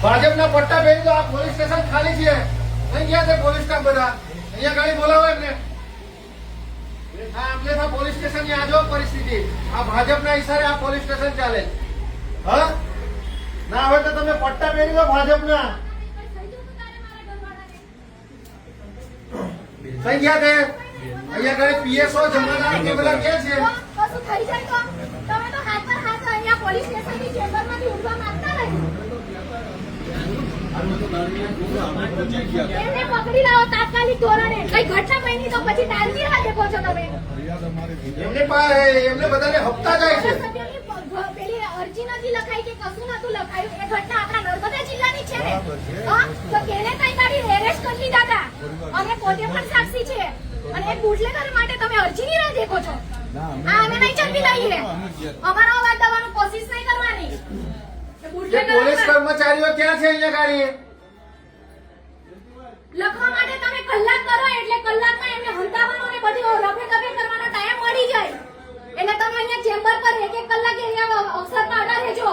ભાજપના પટ્ટા પહેરી તો આ પોલીસ સ્ટેશન ખાલી છે. અહીં ગયા છે પોલીસ સ્ટાફ બધા. અહીંયા ગાડી બોલાવો એમને. આ અમલેથા પોલીસ સ્ટેશન ની આજો પરિસ્થિતિ. આ ભાજપના ઈશારે આ પોલીસ સ્ટેશન ચાલે. હા ના હોય તો તમે પટ્ટા પહેરી દો ભાજપના. કઈ ગયા તે? અહીંયા ગાડી પીએસઓ જમાદાર કે બધા કે છે કશું થઈ જાય તો તમે તો હાથ પર હાથ અહીંયા પોલીસ સ્ટેશનની ચેમ્બરમાંથી ઉઠવા માંગતા નથી. એમને પકડી લાવો તાત્કાલિક ધોરણે. કઈ ઘટના બની તો પછી ટાળતી રાહ દેખો છો તમે. એમને બધાને હપ્તા જાય છે. પેલી અરજી નથી લખાઈ કે કશું નતું લખાયું. એ ઘટના આપણા નર્મદા જિલ્લાની છે ને. હા તો કેને કઈ ગાડી એરેસ્ટ કરી લીધા હતા. અમે પોતે પણ સાક્ષી છે. અને એક બુટલેગર માટે તમે અરજીની રાહ દેખો છો. હા અમે નહીં ચલવી લઈએ. અમારો અવાજ દબાવવાની કોશિશ નહીં કરવાની. પોલીસ કર્મચારીઓ ક્યાં છે અહીંયા ગાડી? લખવા માટે તમે કલાક કરો એટલે કલાકમાં એમને હંતાવાનો ને બધી રફે દફે કરવાનો ટાઈમ મળી જાય. એટલે તમે અહીંયા ચેમ્બર પર એક કલાક એરિયા અવસરમાં અડા રહેજો.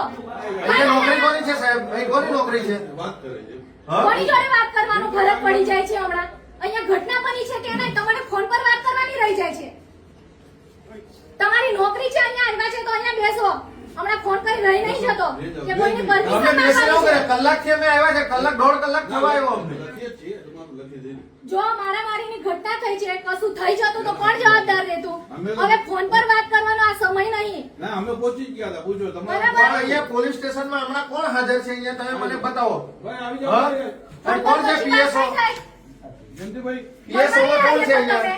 અહીંયા નોકરી કોની છે સાહેબ? અહીં કોની નોકરી છે? કોની જોડે વાત કરવાનું ફરક પડી જાય છે હમણાં? અહીંયા ઘટના બની છે કે નહીં તમારે ફોન પર વાત કરવાની રહી જાય છે. તમારી નોકરી છે અહીંયા આવ્યા છે તો અહીંયા બેસો. હમણાં ફોન કરી રહી નહીં જતો કે કોઈની પરમિશન માંગવાની છે. કલાકથી અમે આવ્યા છે. કલાક દોઢ કલાક થવા આવ્યો અમને. જો મારામારીની ઘટના થઈ છે કશું થઈ જતું તો કોણ જવાબદાર રહેતું? હવે ફોન પર વાત કરવાનો આ સમય નહીં. ના અમે પહોંચી જ ગયા હતા. પૂછો તમારે બરાબર. પણ અહીંયા પોલીસ સ્ટેશનમાં હમણાં કોણ હાજર છે? અહીંયા તમે મને બતાવો. ભાઈ આવી હા? જાઓ. અને કોણ છે પીએસઓ? જયંતિભાઈ પીએસઓ કોણ છે અહીંયા?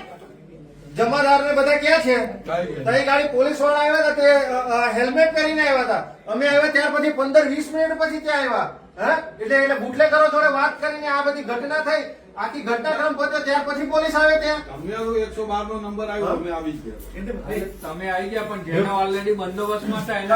જમાદાર ને બધા ક્યાં છે? કાંઈ તઈ ગાડી પોલીસ વાળા આવ્યા હતા તે હેલ્મેટ કરીને આવ્યા હતા. અમે આવ્યા ત્યાર પછી 15-20 મિનિટ પછી ત્યાં આવ્યા. હા એટલે બુટલેગરો જોડે વાત કરીને આ બધી ઘટના થઈ. આખી ઘટનાક્રમ પત્યો ત્યાર પછી પોલીસ આવે ત્યાં. અમારો 112 નો નંબર આવ્યો અમે આવી જ ગયા. તમે આવી ગયા પણ જેના ઓલરેડી બંદોબસ્તમાં હતા એના